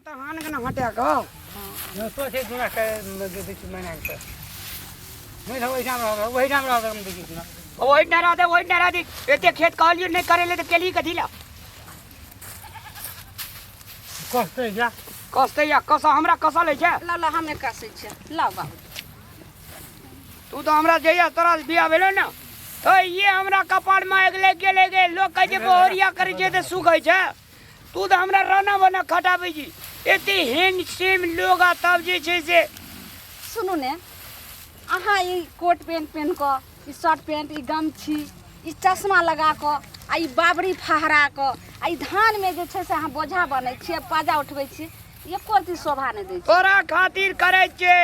त हान के न हट्याको न सोचे जुना के देखि मैंने के मैं तो वही नाम रहा हम देखि न ओइ डरा दे एते खेत कहलियो नहीं करेले त केली कथिला कष्ट जा कस्ते या कसा हमरा कसा ले छ ला हमें कसै छ ला बाबू तू तो हमरा जइया तोरा बियाह भेलो न तो ये हमरा कपाड़ में अगले गेले लोग कह जे बोहरिया करे जे त सुखै छ तू तो हमरा राना बना खटाबै जी एते हैंडसम लोग आ तब जे छै से सुनू ने अहाँ ई कोट पैंट पहन क ई शर्ट पैंट ई गमछी ई चश्मा लगा क आ ई बाबरी फहरा क आ ई धान में जे छै से अहाँ बोझा बनै छियै पाजा उठबै छियै एको रती शोभा नहीं दै छै तोरा खातिर करे छे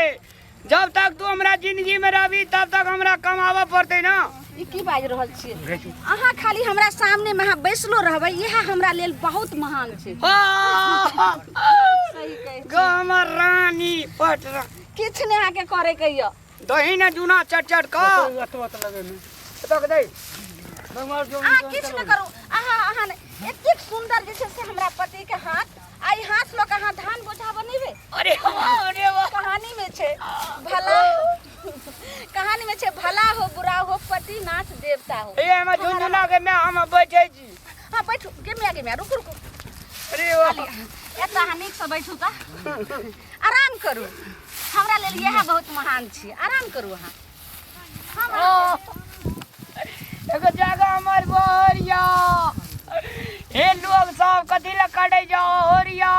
जब तक तू हमरा जिंदगी में रहबी तब तक हमरा कमावा पड़ते ना ई की बाज रहल छियै अहाँ खाली हमरा सामने में अहाँ बैसलो रहबै इहे हमरा लेल बहुत महान छै सही कहै छी हमर रानी पटरा किछ ने अहाँ के करे के य दही न जूना चट का अत लगे में तक दे भगवान जो अहाँ किछ न करू अहाँ एतेक सुंदर जे छै से हमरा पति के हाथ आई हाथ लोक अहाँ धान बोझा बनेबे अरे वाह कहानी में छै भला कहानी में छै भला हो बुरा हो पति नाथ देवता हो ए में झुंझुना के मैं हम बैठे छी हां बैठू गेमिया रुक अरे वाह एता अहाँ नीक से बैठू त आराम करू हमरा लेल यह बहुत महान छी आराम करू अहाँ एगो जगह हमर बोरिया हे लोग सब कथी ला काटे जाओ होरिया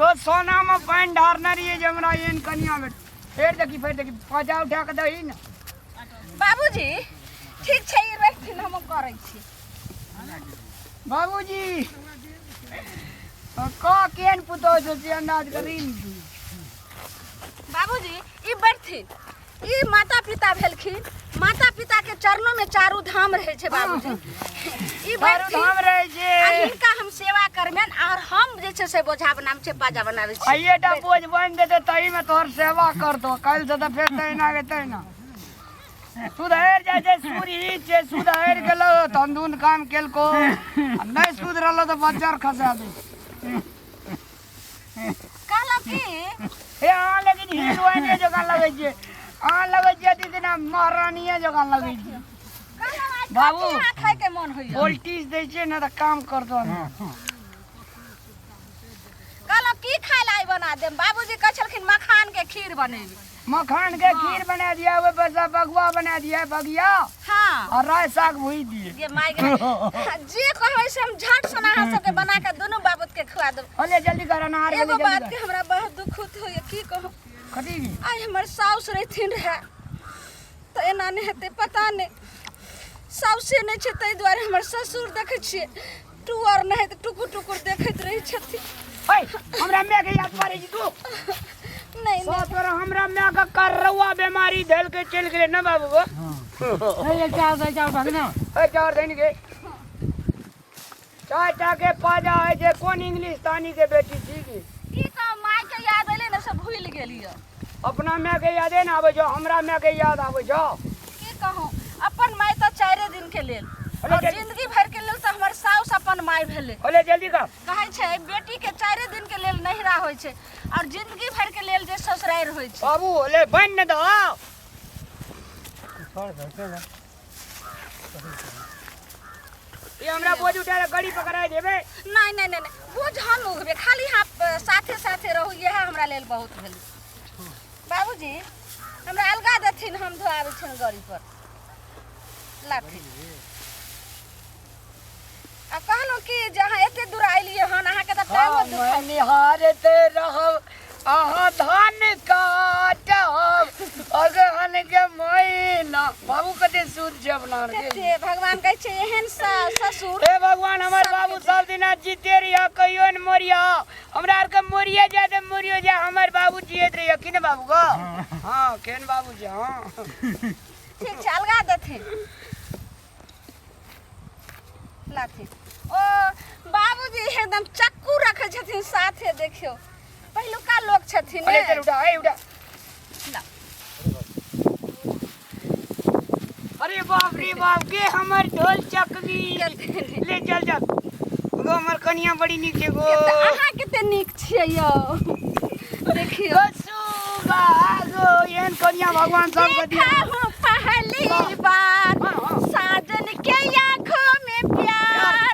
गो सोना में पानी ढारना रही है जमरा एन कनिया में फेर देखी पाजा उठा के दही न बाबूजी ठीक छै ई रखथिन हम करै छी बाबूजी का केन पुतो जो से अंदाज करी बाबूजी ई बैठथिन ई माता पिता भेलखिन माता पिता के चरणों में चारू धाम रहे छै बाबूजी ई बैठथिन धाम रहे छै आ हिनका हम सेवा करबेन और हम जे छै से बोझा बनाम छै बाजा बनाबै छी आइएटा बोझ बन देते तही में तोहर सेवा करतो कल से तो फेर तैना के तैना सुधर जाय छै सूरी छै सुधर गेलो तंदून काम केलको नहीं सुधरलो तो बच्चा खसा दे कहला की हे आ लेकिन हिलवाने जगह लगे छै आ लगे छै दीदी महारानीए जगह लगे छै बाबू खाए के मन होइया वोल्टेज दै छै ना त काम करतो ना कहला की खाय लाई बना देम बाबूजी कह छलखिन मखान के खीर बनेबी मखान के खीर बना दिया वो बसा बगुआ बना दिया बगिया हां और राय साग भूई दिए ये माय जे कहबै से हम झट सना अहाँ सबके बना के दोनों बाबूत के खिला देब अले जल्दी कर अनार एगो जल्दी बात जल्दी के हमरा बहुत दुख होइया की कहू कथी आई हमर साउस रहथिन रहे तो एना नहीं हेतै पता नहीं साउसे नहीं छै तै दुआरे हमर ससुर देखै छियै टुअर नहीं त टुकुर देखैत रहै छथिन ओए हमरा मैं के याद मारे जी तू नहीं ससुर हमरा मैं का करवा बीमारी धैल के चल गेले ना बाबू गो ये चार भाग ना ए चार दिन के चाय टा के पाजा है जे कौन इंग्लिश तानी के बेटी थी की की का माय के याद एले न सब भूल गेलिए अपना मैं के यादे ना आवे जो हमरा मैं के याद आवे जो की कहूं अपन माय त 4 दिन के लेल और जिंदगी भर के लेल त हमर साउस अपन माय भेले ओले जल्दी कर कहै छै बेटी के 4 दिन के लेल नहिरा होय छै और जिंदगी भर के लेल जे ससुराल होय छै बाबू ओले बन न दो छोड़ दे चल ये हमरा बोझ उठा गाड़ी पकड़ा देबे नहीं बोझ हम उठबे खाली आप साथे रहू यह हमरा लेल बहुत भेल बाबूजी हमरा अलगा देथिन हम धोआबै छन गाड़ी पर लाठी आ कहलो कि जहां एते दूर आइलिए हन अहाँ के त टाइम दुखाई निहारते रहब आहा धान काटब अगहन के महीना बाबू कते सूद छै अपना कते भगवान कहै छै एहन ससुर हे भगवान हमर बाबू सब दिना जीते रिया कहियो न मरिया हमरा आर के मरिए जाए त मरियो जाए हमर बाबू जियत रहिया कि ने बाबू गो हां केन बाबू जी हां ठीक छै अलगा देथिन लाठी ओ बाबूजी एकदम चक्कू रखे छथिन साथे देखियो पहिलुका लोग छथिन अरे चल उठा ए उठा ला अरे बाप रे बाप के हमर ढोल चकवी ले चल गो हमर कनिया बड़ी नीक छै गो अहाँ कते नीक छियै यौ देखियो गसुगा गो एहन कनिया भगवान सबके दिया देखा पहली बार साजन के आंखों में प्यार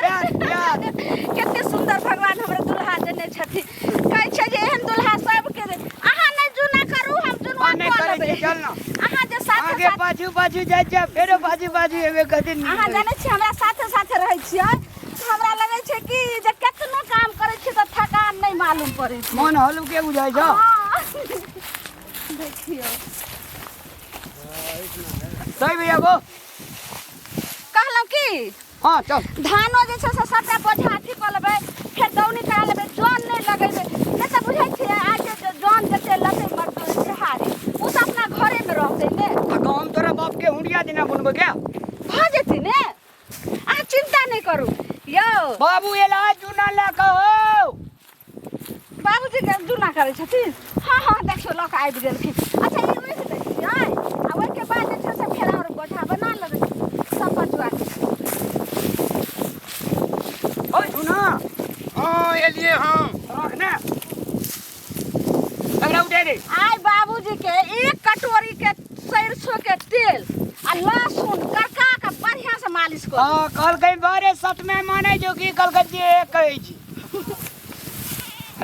कते सुंदर भगवान हमरे दुल्हा देने छथिन कहै छै जे एहन दुल्हा सबके दे अहाँ नै जुना करू हम जुनवा कऽ लेबै चल ना अहाँ जे साथे आगे बाजू बाजू जाइ छै फेरो बाजू बाजू एबे कदिन अहाँ जानै छी हमरा साथे साथे रहै छियै हमरा लगै छै कि जे केतनो काम करै छी त थकान नै मालूम पड़ै छै मन हल्के बुझाइ छ देखियो सही भैया गो कहलौ कि हां चल धानो जे छै से सबटा बोझा अथी कऽ लेबै फेर दौनी करा लेबै जन नै लगेबै नै त बुझै छियै आज जे जन जते लते मर्द बिहारी उ त अपना घरे में रहतै ने हम तोरा बाप के हुंडिया देना बनबे क्या भ जेतै ने अहाँ चिंता नै करू यौ बाबू एला जुना ला कहो बाबूजी के जुना करै छथिन हाँ देखियो लऽ कऽ आबि गेलखिन अच्छा ई ओहि दै छियै आ ओहिके बाद जे छै से फेर और बोझा बना लेबै सब बचवा के ओ जुना हाँ एलिए हम रख ना अगला उठे दे आइ बाबूजी के एक कटोरी के सरसों के तेल आ लहसुन करका के बढ़िया से मालिश कर हां कल कहीं बारे सत में माने जो कि कल के जे कहै छी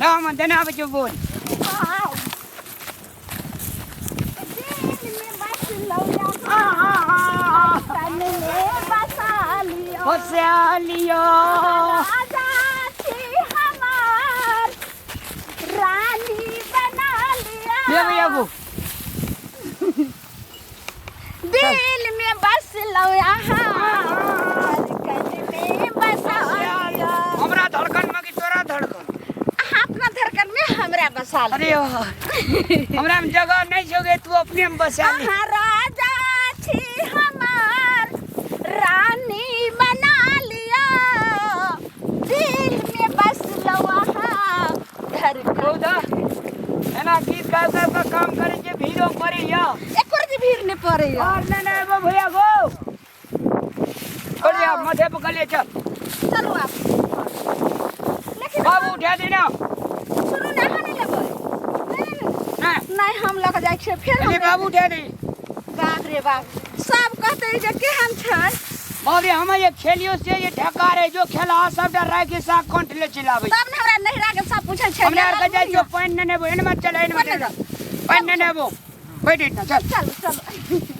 राम देना बचो बोल हाँ दिल में बस लौया तन में बसा लियो बसा लियो राजा थी हमार रानी बना लिया ले भैया को दिल में बस लो यहाँ धड़कन में बसा लिया हमरा धड़कन में कि तोरा धड़कन अपना धड़कन में हमरा बसा लिया अरे वाह हमरा में जगह नहीं छोगे तू अपने में बसा ले राजा थी हमार रानी बना लिया दिल में बस लो वहाँ धड़कन रोदा एना गीत गा गा का काम करे जे भीड़ो पड़ी या एक और भीड़ नहीं पड़े और नहीं वो भैया गो बढ़िया माथे पकड़ ले चल चलो आप लेकिन बाबू उठा देना सुनो ना नहीं लेबै नहीं नहीं हम लग जाय छै फिर अरे बाबू उठा दे बाप रे बाप सब कहते जे केहन छै बाबू हम ये खेलियो से ये ठेका रे जो खेला सब डर रह के साथ कंठ ले चिल्लावे तब ने हमरा नहिरा के सब पूछै छै हमने आर के जाय जो पानी ने नेबो इन मत चल इन मत पानी ने नेबो बैठ इतना चल चल